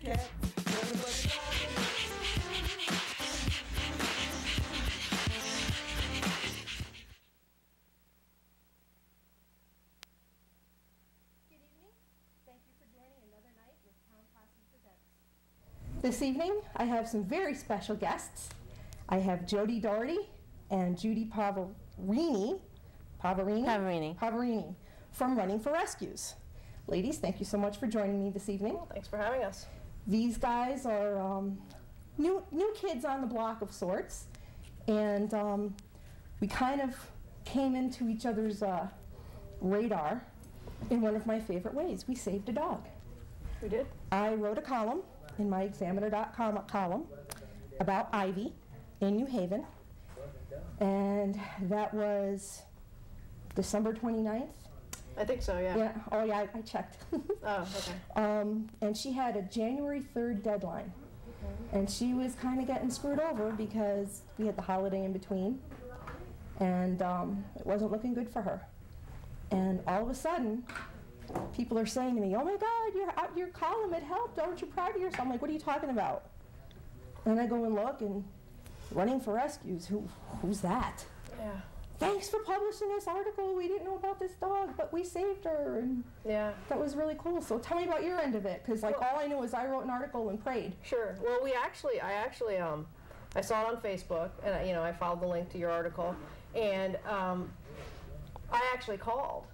a cat. This evening, I have some very special guests. I have Jodi Dougherty and Judy Pavarini from Running for Rescues. Ladies, thank you so much for joining me this evening. Thanks for having us. These guys are new kids on the block of sorts, and we kind of came into each other's radar in one of my favorite ways. We saved a dog. We did? I wrote a column in my Examiner.com column about Ivy in New Haven, and that was December 29th. I think so, yeah. Yeah. Oh, yeah, I checked. Oh, okay. And she had a January 3rd deadline, and she was kind of getting screwed over because we had the holiday in between, and it wasn't looking good for her. And all of a sudden, people are saying to me, "Oh my God, your column, it helped. Aren't you proud of yourself?" I'm like, "What are you talking about?" And I go and look, and Running for Rescues, who's that? Yeah. Thanks for publishing this article. We didn't know about this dog, but we saved her. And yeah. That was really cool. So tell me about your end of it, because all I knew is I wrote an article and prayed. Sure. Well, I saw it on Facebook, and I followed the link to your article, and I actually called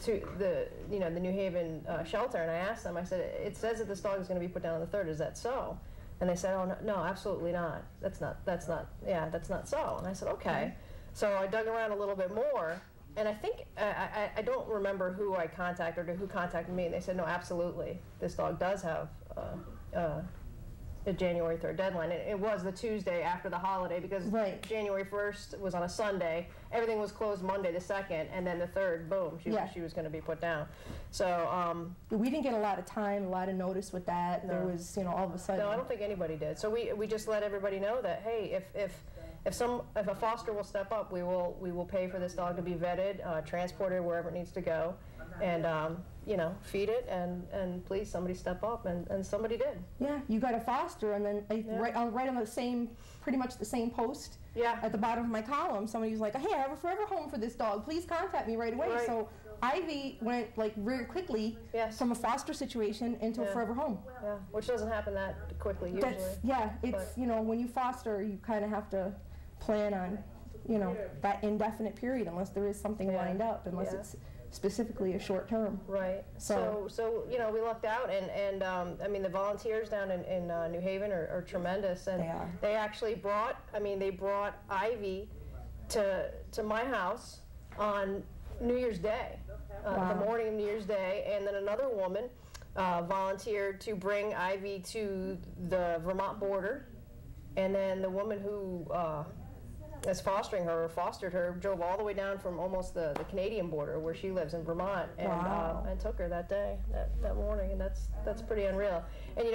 to the New Haven shelter, and I asked them. I said, "It says that this dog is going to be put down on the 3rd. Is that so?" And they said, "Oh no, absolutely not. That's not so." And I said, "Okay." So I dug around a little bit more, and I think I don't remember who I contacted or who contacted me, and they said, "No, absolutely, this dog does have a January 3rd deadline." And it was the Tuesday after the holiday, because January 1st was on a Sunday. Everything was closed Monday the 2nd, and then the 3rd, boom, she was going to be put down. So we didn't get a lot of time, a lot of notice with that. No. There was, all of a sudden. No, I don't think anybody did. So we just let everybody know that, hey, if a foster will step up, we will pay for this dog to be vetted, transported wherever it needs to go, and feed it, and please somebody step up, and somebody did. Yeah, you got a foster, and then right on the pretty much the same post. Yeah. At the bottom of my column, somebody was like, "Hey, I have a forever home for this dog. Please contact me right away." Right. So Ivy went very quickly from a foster situation into a forever home. Yeah, which doesn't happen that quickly usually. It's when you foster, you kind of have to plan on that indefinite period, unless there is something lined up, unless it's specifically a short term. Right. So we lucked out, and I mean, the volunteers down in New Haven are tremendous, and they actually brought Ivy to my house on New Year's Day, the morning of New Year's Day, and then another woman volunteered to bring Ivy to the Vermont border, and then the woman who as fostered her, drove all the way down from almost the Canadian border where she lives in Vermont, and took her that day, that morning, and that's pretty unreal. And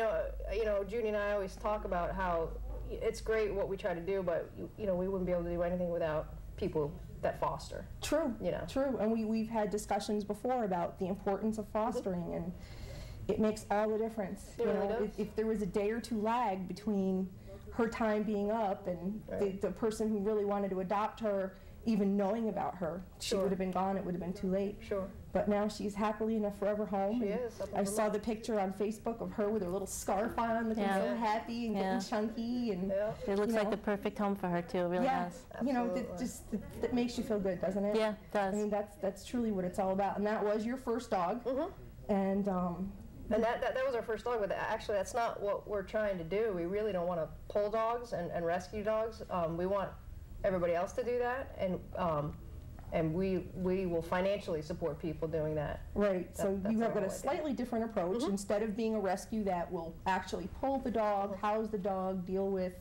Judy and I always talk about how it's great what we try to do, but we wouldn't be able to do anything without people that foster. True. True. And we've had discussions before about the importance of fostering, and it makes all the difference. If there was a day or two lag between her time being up and the person who really wanted to adopt her even knowing about her, she would have been gone. It would have been too late. Sure. But now she's happily in a forever home. She is. I saw the picture on Facebook of her with her little scarf on, looking so happy and getting chunky, and it looks like the perfect home for her too. It really does. That makes you feel good, doesn't it? Yeah, it does. I mean, that's truly what it's all about. And that was your first dog. And and that was our first dog, but actually that's not what we're trying to do. We really don't want to pull dogs and rescue dogs. We want everybody else to do that, and we will financially support people doing that. Right, so you have got a slightly different approach. Instead of being a rescue that will actually pull the dog, house the dog, deal with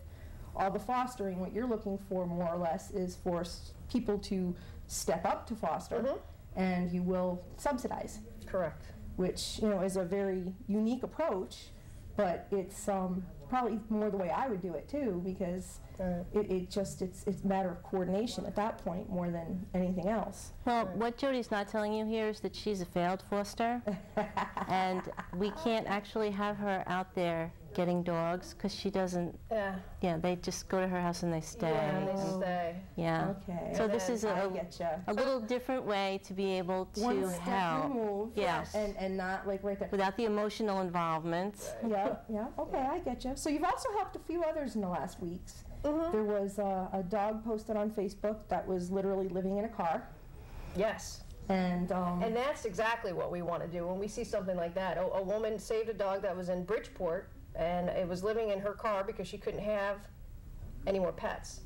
all the fostering, what you're looking for more or less is for people to step up to foster, and you will subsidize. Correct. Which is a very unique approach, but it's probably more the way I would do it too, because it's a matter of coordination at that point more than anything else. Well, what Jody's not telling you here is that she's a failed foster, and we can't actually have her out there getting dogs because she doesn't. Yeah, they just go to her house and they stay. Yeah, and they stay. Yeah. Okay. So this is a little different way to be able to one step help. Removed, yes. And not like right there. Without the emotional involvement. Yeah, yeah. Okay, I get you. So you've also helped a few others in the last weeks. There was a dog posted on Facebook that was literally living in a car. Yes. And that's exactly what we want to do when we see something like that. A woman saved a dog that was in Bridgeport, and it was living in her car because she couldn't have any more pets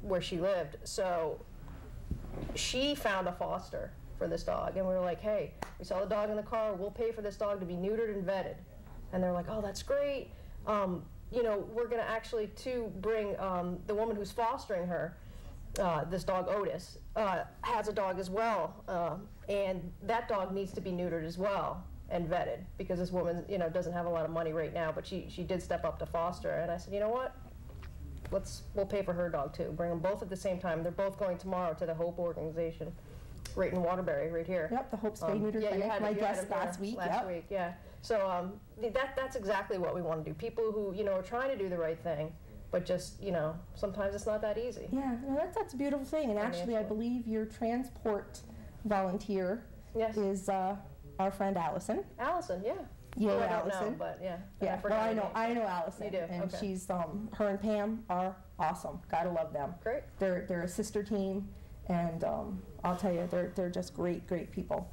where she lived. So she found a foster for this dog, and we were like, hey, we saw the dog in the car, we'll pay for this dog to be neutered and vetted. And they're like, oh, that's great. You know, we're going to actually, bring the woman who's fostering her, this dog Otis, has a dog as well, and that dog needs to be neutered as well and vetted, because this woman, you know, doesn't have a lot of money right now, but she did step up to foster. And I said, you know what, we'll pay for her dog too. Bring them both at the same time. They're both going tomorrow to the Hope organization, right in Waterbury, right here. Yep, the Hope Spay Neuter Clinic. My guest last week. Last week, yeah. So that's exactly what we want to do. People who, you know, are trying to do the right thing, but just, you know, sometimes it's not that easy. Yeah, no, that's a beautiful thing. And actually, I believe your transport volunteer is our friend Allison. Allison, yeah. Yeah, I Allison. don't know, but yeah. Yeah, well, I know Allison. You do, and okay. She's her and Pam are awesome. Gotta love them. Great. They're a sister team, and I'll tell you, they're just great people.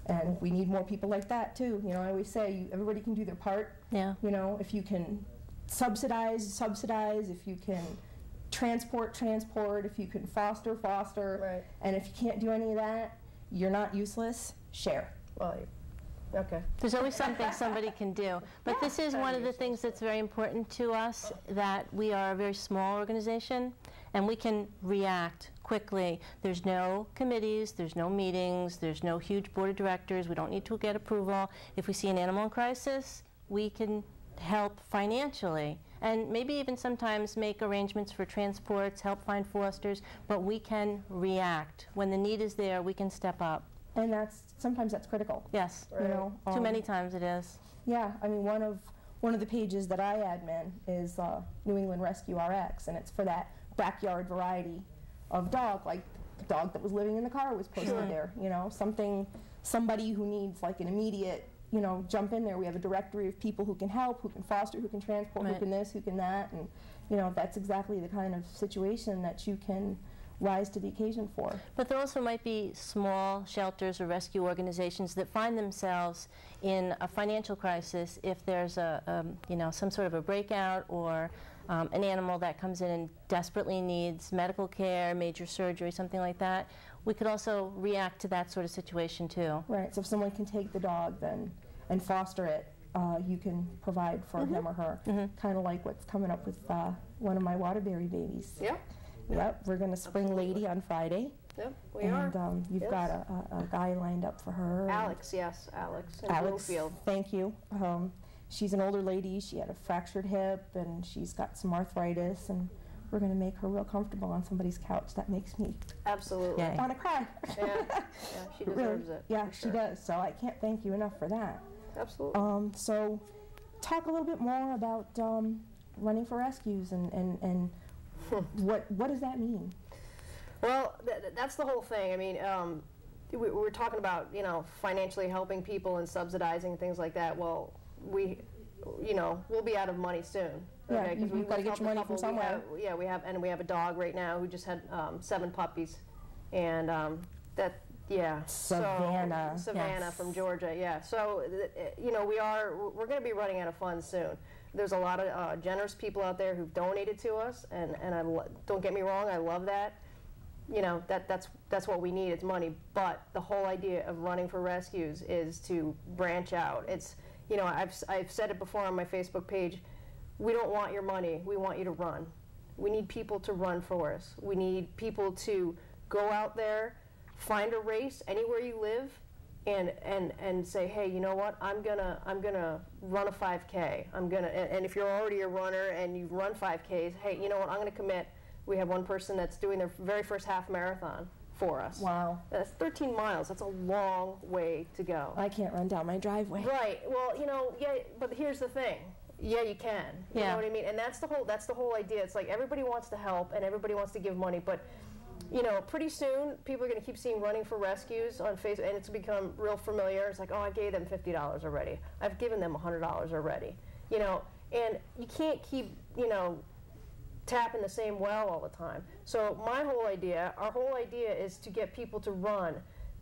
And we need more people like that too. You know, I always say everybody can do their part. Yeah. You know, if you can subsidize. If you can transport. If you can foster. Right. And if you can't do any of that, you're not useless. Share. Well, okay. There's always something somebody can do. But this is one of the things that's very important to us, that we are a very small organization, and we can react quickly. There's no committees, there's no meetings, there's no huge board of directors. We don't need to get approval. If we see an animal in crisis, we can help financially, and maybe even sometimes make arrangements for transports, help find fosters, but we can react. When the need is there, we can step up. And sometimes that's critical. Yes. Right. You know, too many times it is. Yeah, I mean, one of the pages that I admin is New England Rescue RX, and it's for that backyard variety of dog, like the dog that was living in the car was posted there. You know, somebody who needs like an immediate, you know, jump in there. We have a directory of people who can help, who can foster, who can transport, who can this, who can that, and you know, that's exactly the kind of situation that you can rise to the occasion for. But there also might be small shelters or rescue organizations that find themselves in a financial crisis if there's you know, some sort of a breakout, or an animal that comes in and desperately needs medical care, major surgery, something like that. We could also react to that sort of situation too. Right, so if someone can take the dog then and foster it, you can provide for him or her. Kind of like what's coming up with one of my Waterbury babies. Yep. Yep, we're going to spring Lady on Friday. Yep, we are. And you've got a guy lined up for her. Alex, yes, Alex in Alex, Bloomfield. thank you. She's an older lady. She had a fractured hip, and she's got some arthritis, and we're going to make her real comfortable on somebody's couch. That makes me absolutely want to cry. Yeah, she deserves it. Yeah, sure. she does. So I can't thank you enough for that. Absolutely. So talk a little bit more about running for rescues and what does that mean? Well, that's the whole thing. I mean, we're talking about, you know, financially helping people and subsidizing things like that. Well, we'll be out of money soon. Yeah, okay? you've got to get your money from somewhere. We have a dog right now who just had 7 puppies, and Savannah. Savannah from Georgia, yeah. So, you know, we're going to be running out of funds soon. There's a lot of generous people out there who've donated to us, and don't get me wrong, I love that. You know, that's what we need. It's money, but the whole idea of running for rescues is to branch out. It's, you know, I've said it before on my Facebook page. We don't want your money. We want you to run. We need people to run for us. We need people to go out there, find a race anywhere you live, and say, hey, you know what? I'm gonna run a 5K. And if you're already a runner and you've run 5Ks, hey, you know what? I'm gonna commit. We have one person that's doing their very first half marathon for us. Wow. That's 13 miles. That's a long way to go. I can't run down my driveway. Right. Well, you know, yeah, but here's the thing. Yeah, you can. You know what I mean? And that's the whole idea. It's like everybody wants to help and everybody wants to give money, but you know, pretty soon people are going to keep seeing Running for Rescues on Facebook, and it's become real familiar. It's like, oh, I gave them $50 already. I've given them $100 already. You know, and you can't keep, you know, tapping the same well all the time. So our whole idea is to get people to run.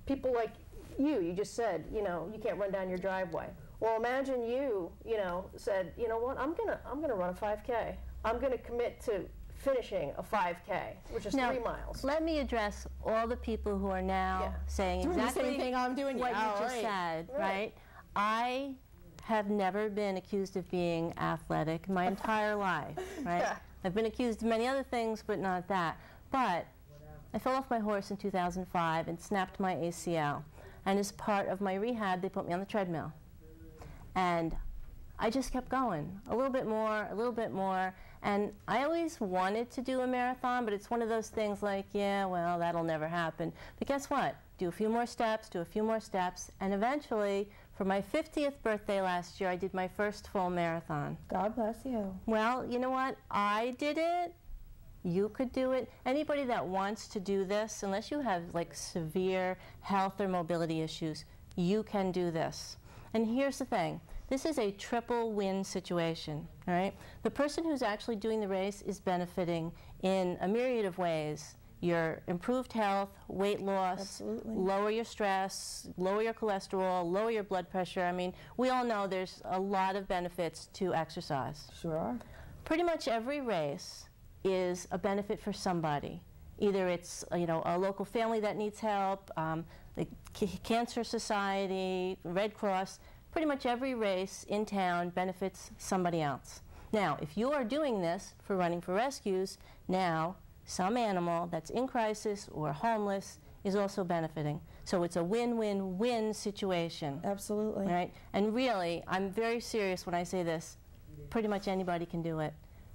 People like you just said, you know, you can't run down your driveway. Well, imagine you know, said, you know what, I'm gonna run a 5K. I'm gonna commit to finishing a 5K, which is 3 miles. Let me address all the people who are now saying exactly the same thing I'm doing. What you just said, right? I have never been accused of being athletic my entire life, right? Yeah. I've been accused of many other things, but not that. But I fell off my horse in 2005 and snapped my ACL. And as part of my rehab, they put me on the treadmill. And I just kept going, a little bit more, and I always wanted to do a marathon, but it's one of those things like, yeah, well, that'll never happen. But guess what? Do a few more steps, and eventually, for my 50th birthday last year, I did my first full marathon. God bless you. Well, you know what? I did it. You could do it. Anybody that wants to do this, unless you have like severe health or mobility issues, you can do this. And here's the thing. This is a triple win situation, all right? The person who's actually doing the race is benefiting in a myriad of ways. Your improved health, weight loss, lower your stress, lower your cholesterol, lower your blood pressure. I mean, we all know there's a lot of benefits to exercise. Sure are. Pretty much every race is a benefit for somebody. Either it's, you know, a local family that needs help, the Cancer Society, Red Cross. Pretty much every race in town benefits somebody else. Now, if you are doing this for Running for Rescues, now some animal that's in crisis or homeless is also benefiting. So it's a win-win-win situation. Absolutely. Right? And really, I'm very serious when I say this. Pretty much anybody can do it.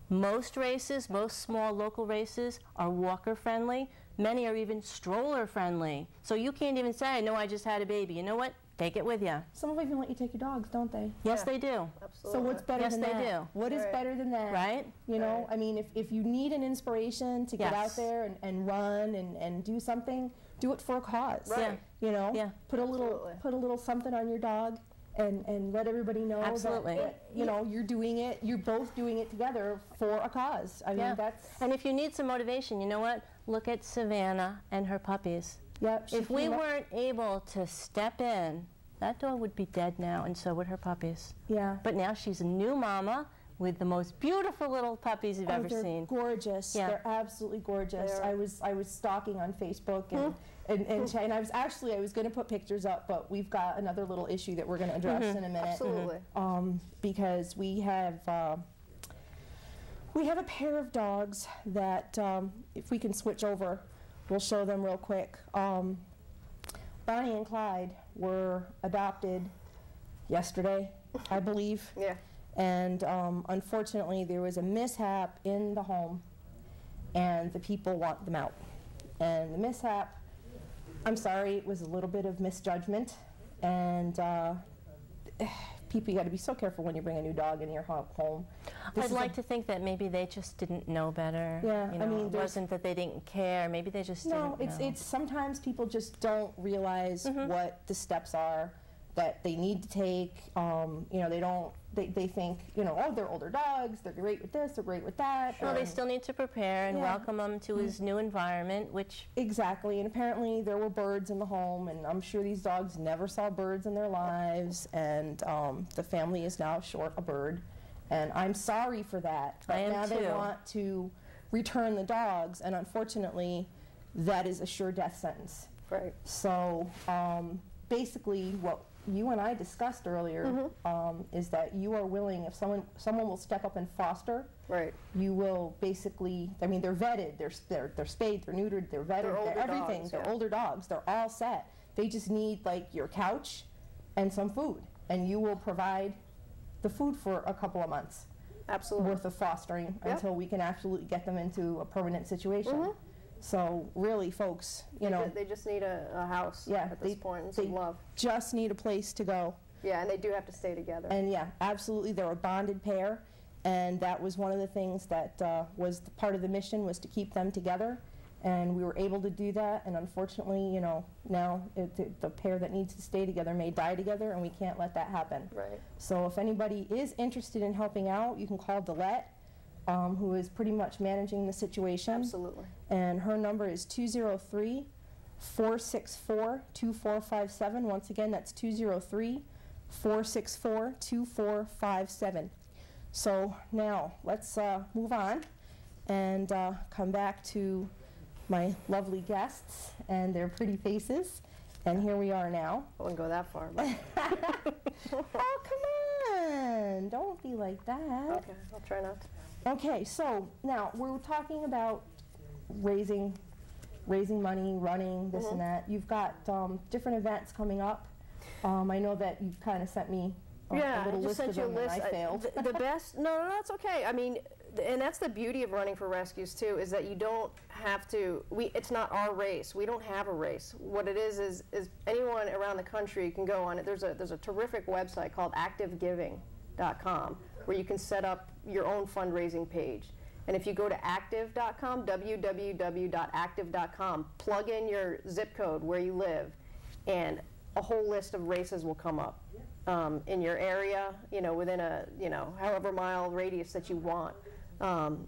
Most races, most small local races are walker-friendly. Many are even stroller-friendly. So you can't even say, no, I just had a baby. You know what? Take it with you. Some of them even let you take your dogs, don't they? Yes, they do. Absolutely. So what's better than that? Yes, they do. What is better than that? Right? You know, I mean, if you need an inspiration to get out there and run and do something, do it for a cause. Right. You know, put a little something on your dog and let everybody know that, you know, you're doing it, you're both doing it together for a cause. I mean, that's... And if you need some motivation, you know what? Look at Savannah and her puppies. Yep. If we weren't able to step in, that dog would be dead now, and so would her puppies. Yeah. But now she's a new mama with the most beautiful little puppies you've ever seen. They're gorgeous. Yeah. They're absolutely gorgeous. I was stalking on Facebook and I was going to put pictures up, but we've got another little issue that we're going to address in a minute. Absolutely. Because we have a pair of dogs that if we can switch over, we'll show them real quick. Bonnie and Clyde were adopted yesterday, I believe. Yeah. And unfortunately, there was a mishap in the home, and the people want them out. And the mishap, I'm sorry, it was a little bit of misjudgment. And people, you got to be so careful when you bring a new dog into your home. I'd like to think that maybe they just didn't know better. Yeah, you know, I mean, it wasn't that they didn't care. Maybe they just didn't know. It's sometimes people just don't realize what the steps are that they need to take. You know, they think, you know, oh, they're older dogs, they're great with this, they're great with that. Well, they still need to prepare and welcome him to his new environment, which... Exactly, and apparently there were birds in the home, and I'm sure these dogs never saw birds in their lives, and the family is now short a bird, and I'm sorry for that. But now they want to return the dogs, and unfortunately, that is a sure death sentence. Right. So basically, what you and I discussed earlier is that you are willing, if someone will step up and foster, right, you will basically, I mean, they're vetted, they're spayed, they're neutered, they're vetted, they're everything. They're older dogs. They're all set. they just need like your couch and some food, and you will provide the food for a couple of months. Absolutely. Worth of fostering until we can absolutely get them into a permanent situation. Mm-hmm. So really, folks, you know, they just need a house at this point and some love. Just need a place to go. Yeah, and they do have to stay together. And yeah, absolutely, they're a bonded pair, and that was one of the things that was part of the mission, was to keep them together, and we were able to do that. And unfortunately, you know, now the pair that needs to stay together may die together, and we can't let that happen. Right. So if anybody is interested in helping out, you can call Delette, who is pretty much managing the situation. Absolutely. And her number is 203-464-2457. Once again, that's 203-464-2457. So now let's move on and come back to my lovely guests and their pretty faces. And here we are now. I wouldn't go that far. But Oh, come on. Don't be like that. okay, I'll try not to. Okay, so now we're talking about raising money, running, this and that. You've got different events coming up. I know that you've kind of sent me a little list of them, and I failed. The best, no, that's okay. I mean, and that's the beauty of running for rescues too, is that you don't have to, it's not our race. We don't have a race. What it is anyone around the country can go on it. There's a terrific website called activegiving.com where you can set up your own fundraising page. And if you go to active.com, www.active.com, plug in your zip code where you live, and a whole list of races will come up in your area, you know, within a, you know, however mile radius that you want.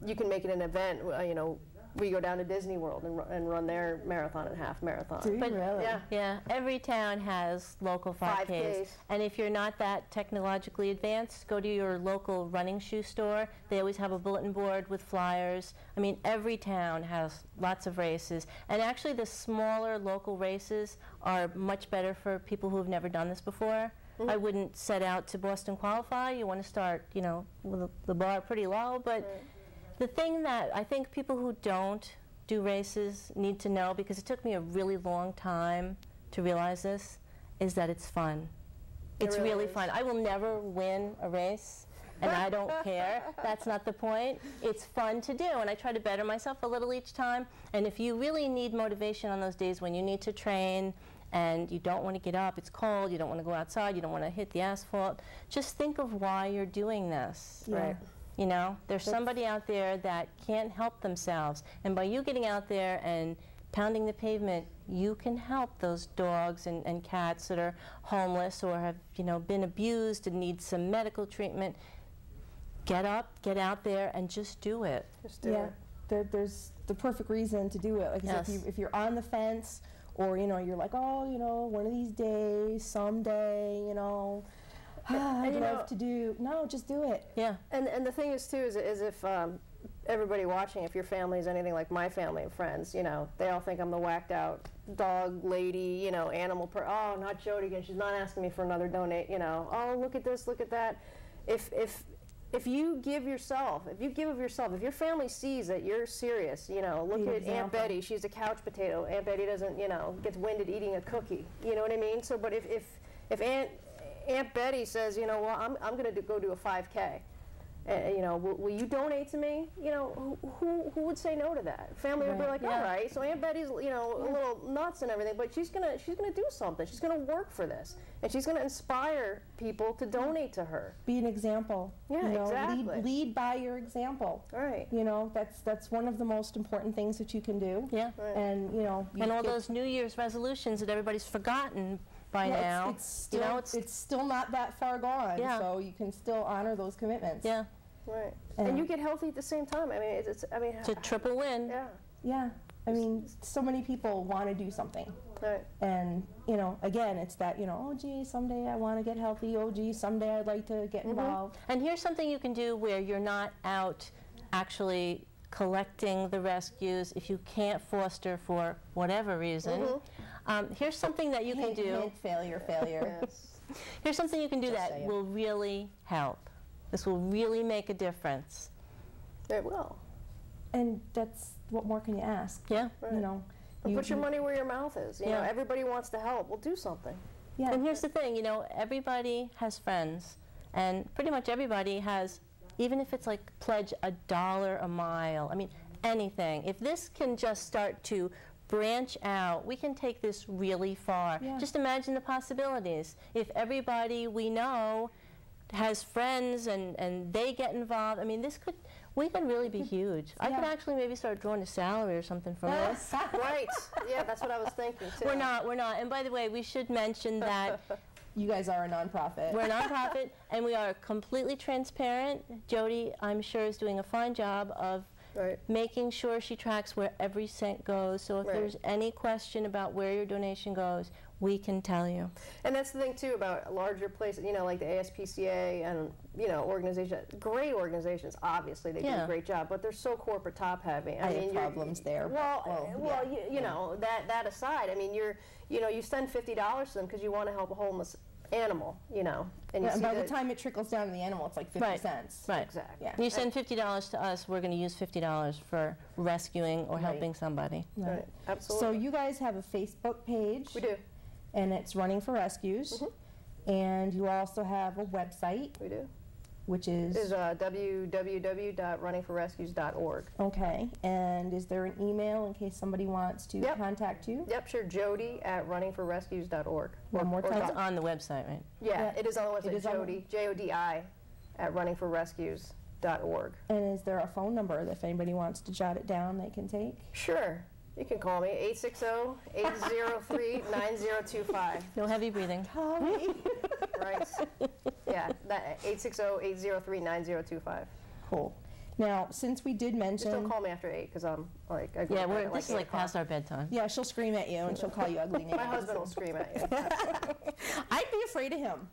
You can make it an event, you know, we go down to Disney World and run their marathon and half marathon. Do you really? Yeah. Yeah, every town has local 5Ks. And if you're not that technologically advanced, go to your local running shoe store. They always have a bulletin board with flyers. I mean, every town has lots of races. And actually, the smaller local races are much better for people who have never done this before. Mm-hmm. I wouldn't set out to Boston qualify. You want to start, you know, with the bar pretty low, but the thing that I think people who don't do races need to know, because it took me a really long time to realize this, is that it's fun. It's really fun. I will never win a race, and I don't care. That's not the point. It's fun to do, and I try to better myself a little each time. And if you really need motivation on those days when you need to train and you don't want to get up, it's cold, you don't want to go outside, you don't want to hit the asphalt, just think of why you're doing this. Yeah. Right. You know, there's somebody out there that can't help themselves, and by you getting out there and pounding the pavement, you can help those dogs and cats that are homeless or have, you know, been abused and need some medical treatment. Get up, get out there, and just do it. Just do it. There's the perfect reason to do it. Like I said, if you're on the fence, or, you know, you're like, oh, you know, one of these days, someday, you know, I'd love to do. No, just do it. Yeah. And the thing is, too, is if everybody watching, if your family is anything like my family and friends, you know, they all think I'm the whacked out dog lady, you know, animal oh, not Jodi again. She's not asking me for another donate, you know. Oh, look at this, look at that. If you give yourself, if you give of yourself, if your family sees that you're serious, you know, look at Aunt Betty. She's a couch potato. Aunt Betty doesn't, you know, gets winded eating a cookie. You know what I mean? So, but if Aunt Betty says, you know, well, I'm going to go do a 5K. You know, will you donate to me? You know, who would say no to that? Family would be like, all right. So Aunt Betty's, you know, a little nuts and everything, but she's gonna do something. She's gonna work for this, and she's gonna inspire people to donate to her. Be an example. Yeah, you know, exactly. Lead by your example. Right. You know, that's one of the most important things that you can do. Yeah. Right. And you know, and all those New Year's resolutions that everybody's forgotten by now. It's still, it's still not that far gone. Yeah. So you can still honor those commitments. Yeah. Right. And you get healthy at the same time. I mean, it's a triple win. Yeah. Yeah. I mean, so many people want to do something. Right. And, you know, again, it's that, you know, oh, gee, someday I want to get healthy. Oh, gee, someday I'd like to get involved. And here's something you can do where you're not out actually collecting the rescues if you can't foster for whatever reason. Here's something that you can do. Failure. Yes. Here's something you can do that will really help. This will really make a difference. It will. And that's, what more can you ask? Yeah. You know, Put your money where your mouth is. You know, everybody wants to help. Well, do something. Yeah. And here's the thing, you know, everybody has friends, and pretty much everybody has, even if it's like pledge $1 a mile, I mean, anything. If this can just start to branch out, we can take this really far. Yeah. Just imagine the possibilities. If everybody we know has friends and they get involved, I mean, we could really be huge. I could actually maybe start drawing a salary or something from this. Right. Yeah, that's what I was thinking too. We're not. And by the way, we should mention that you guys are a nonprofit. We're a nonprofit, and we are completely transparent. Jodi, I'm sure, is doing a fine job of making sure she tracks where every cent goes. So if there's any question about where your donation goes, we can tell you. And that's the thing too about larger places, you know, like the ASPCA and, you know, great organizations, obviously they do a great job, but they're so corporate top heavy. I mean, problems there. Well, you know, that aside, I mean, you send $50 to them because you want to help a homeless animal, you know. And, and by the time it trickles down to the animal, it's like 50 cents. Right. Exactly. Yeah. You send $50 to us, we're going to use $50 for rescuing or helping somebody. Right. Absolutely. So you guys have a Facebook page. We do. And it's Running for Rescues. And you also have a website. We do. Which is? www.runningforrescues.org. Okay. And is there an email in case somebody wants to contact you? Yep, sure. Jodi@runningforrescues.org. One more time. It's on the website, right? Yeah, it is on the website. Jodi, Jodi @runningforrescues.org. And is there a phone number that if anybody wants to jot it down, they can take? Sure. You can call me, 860-803-9025. No heavy breathing. Call me. Right. Yeah, that 860-803-9025. Cool. Now, since we did mention... Just don't call me after 8, because I'm like... This is like past our bedtime. Yeah, she'll scream at you, and she'll call you ugly names. My husband will scream at you. I'd be afraid of him.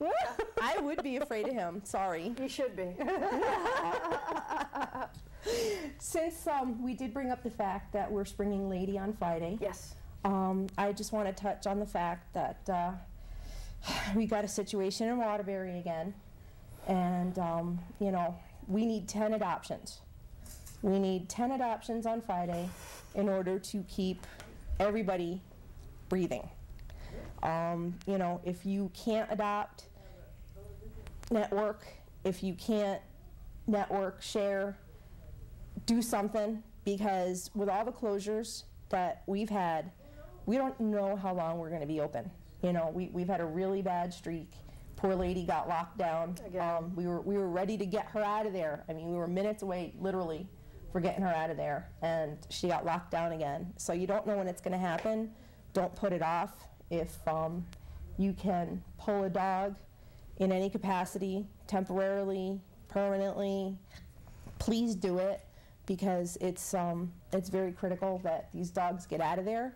I would be afraid of him. Sorry. You should be. Since we did bring up the fact that we're Springing Lady on Friday, yes, I just want to touch on the fact that we got a situation in Waterbury again, and you know, we need 10 adoptions. We need 10 adoptions on Friday in order to keep everybody breathing. You know, if you can't adopt, network. If you can't network, share. Do something, because with all the closures that we've had, we don't know how long we're going to be open. You know, we've had a really bad streak. Poor lady got locked down. We were ready to get her out of there. I mean, we were minutes away, literally, for getting her out of there, and she got locked down again. So you don't know when it's going to happen. Don't put it off. If you can pull a dog in any capacity, temporarily, permanently, please do it. Because it's very critical that these dogs get out of there.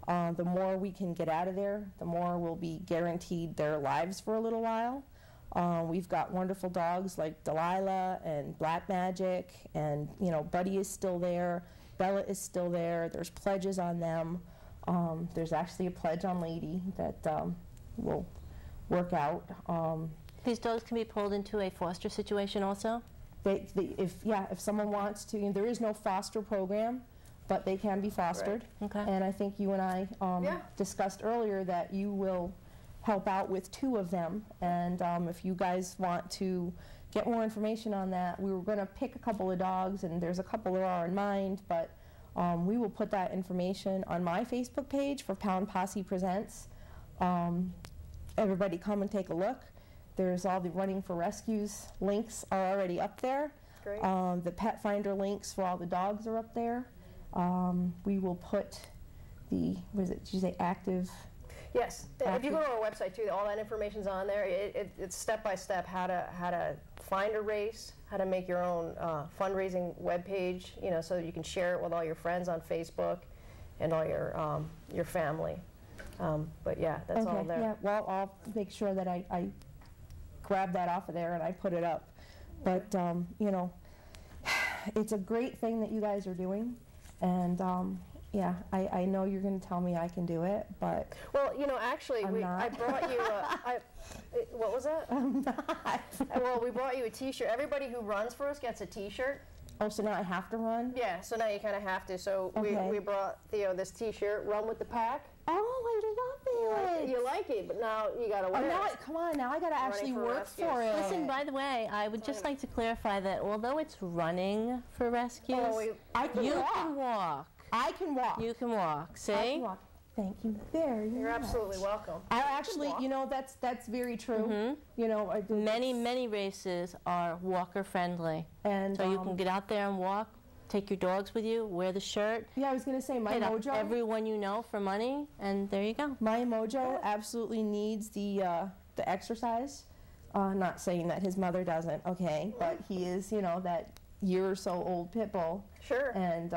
The more we can get out of there, the more we'll be guaranteed their lives for a little while. We've got wonderful dogs like Delilah and Black Magic, and you know, Buddy is still there, Bella is still there. There's pledges on them. There's actually a pledge on Lady that will work out. These dogs can be pulled into a foster situation also? If someone wants to, there is no foster program, but they can be fostered. Right. Okay. And I think you and I discussed earlier that you will help out with 2 of them. And if you guys want to get more information on that, we were going to pick a couple of dogs, and there's a couple that are in mind, but we will put that information on my Facebook page for Pound Posse Presents. Everybody come and take a look. There's all the Running for Rescues links are already up there. Great. The pet finder links for all the dogs are up there. We will put the, did you say active? Yes. If you go to our website too, all that information's on there. It's step by step how to find a race, how to make your own fundraising webpage, you know, so that you can share it with all your friends on Facebook and all your family. But yeah, that's all there. Yeah. Well, I'll make sure that I grab that off of there and I put it up. But you know, it's a great thing that you guys are doing, and yeah, I know you're going to tell me I can do it, but well, you know, actually, I brought you. What was that? I'm not. Well, we brought you a T-shirt. Everybody who runs for us gets a T-shirt. Oh, so now I have to run? Yeah, so now you kind of have to. So Okay. we brought Theo this T-shirt, Run with the Pack. Oh, I love it. You like it, but now you got to wear it. Come on, now I got to actually for work rescues. for it. Listen, by the way, I would just like to clarify that although it's running for rescues, I can you walk. can walk. I can walk. You can walk. See? I can walk. Thank you very much. You're absolutely welcome. I actually, you know, that's very true. You know, I do Many races are walker friendly. and So you can get out there and walk, take your dogs with you, wear the shirt, yeah, I was gonna say my hit up mojo. everyone you know for money, and there you go. My mojo absolutely needs the exercise. Not saying that his mother doesn't, okay, but he is, you know, that year or so old pit bull. Sure. And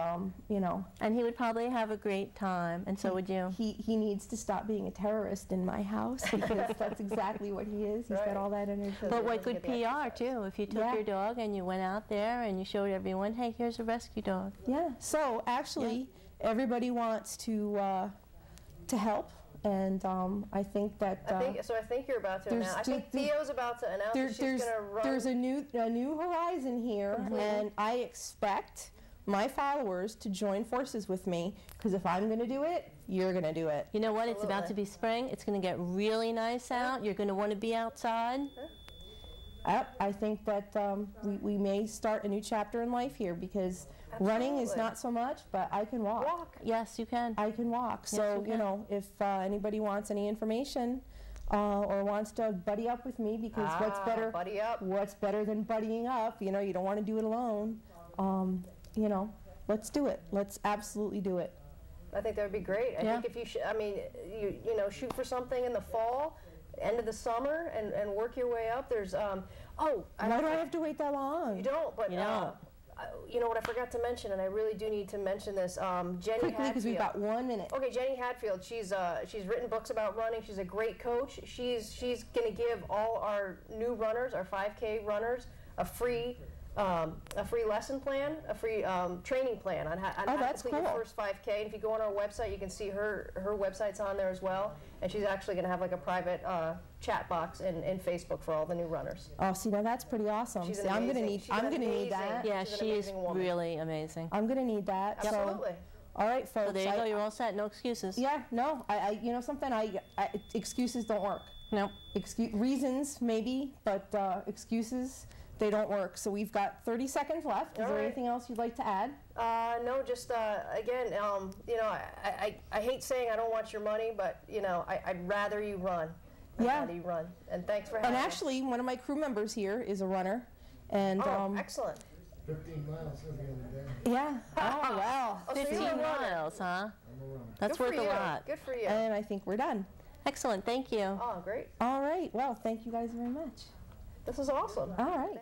you know, And he would probably have a great time, and so would you. he needs to stop being a terrorist in my house because that's exactly what he is. He's Right. got all that energy. But what good PR, too, if you took Yeah. your dog and you went out there and you showed everyone, hey, here's a rescue dog. Yeah. So actually, everybody wants to help, and I think that I think you're about to announce. I think Theo's about to announce that she's going to run. there's a new horizon here, and I expect my followers to join forces with me, because if I'm going to do it, you're going to do it. You know what? It's about to be spring. It's going to get really nice out. You're going to want to be outside. I think that we may start a new chapter in life here, because running is not so much, but I can walk. Yes, you can. I can walk. Yes, So, you can. you know, if anybody wants any information or wants to buddy up with me, because buddy up. what's better than buddying up? You know, you don't want to do it alone. You know, let's do it. Let's absolutely do it. I think that would be great. I think if you, you know, shoot for something in the fall, end of the summer, and work your way up. There's, Why do I have to wait that long? You don't, but You don't. you know what I forgot to mention, and I really do need to mention this. Jenny Quickly, because we've got 1 minute. Okay, Jenny Hadfield. She's written books about running. She's a great coach. She's going to give all our new runners, our 5K runners, a free lesson plan, a free training plan on how to complete your first 5K. And if you go on our website, you can see her website's on there as well. And she's actually going to have like a private chat box in Facebook for all the new runners. Oh, see, now that's pretty awesome. She's See, I'm gonna need amazing. that. Yeah, She's an she is amazing woman. really amazing. I'm gonna need that. Absolutely. So, all right, folks. So there you go. You're all set. No excuses. Yeah, no, you know something, excuses don't work. No. Reasons, maybe, but excuses, they don't work. So we've got 30 seconds left. Is there anything else you'd like to add? No, just again, you know, I hate saying I don't want your money, but you know, I'd rather you run. Yeah. Rather you run. And thanks for having And me. actually, one of my crew members here is a runner. And Excellent. 15 miles the other day. yeah. Oh, wow. Oh, so 15 you're a runner. miles, huh? I'm a runner. That's Good worth for a you. lot. Good for you. And I think we're done. Excellent. Thank you. Oh, great. All right. Well, thank you guys very much. This is awesome. All right.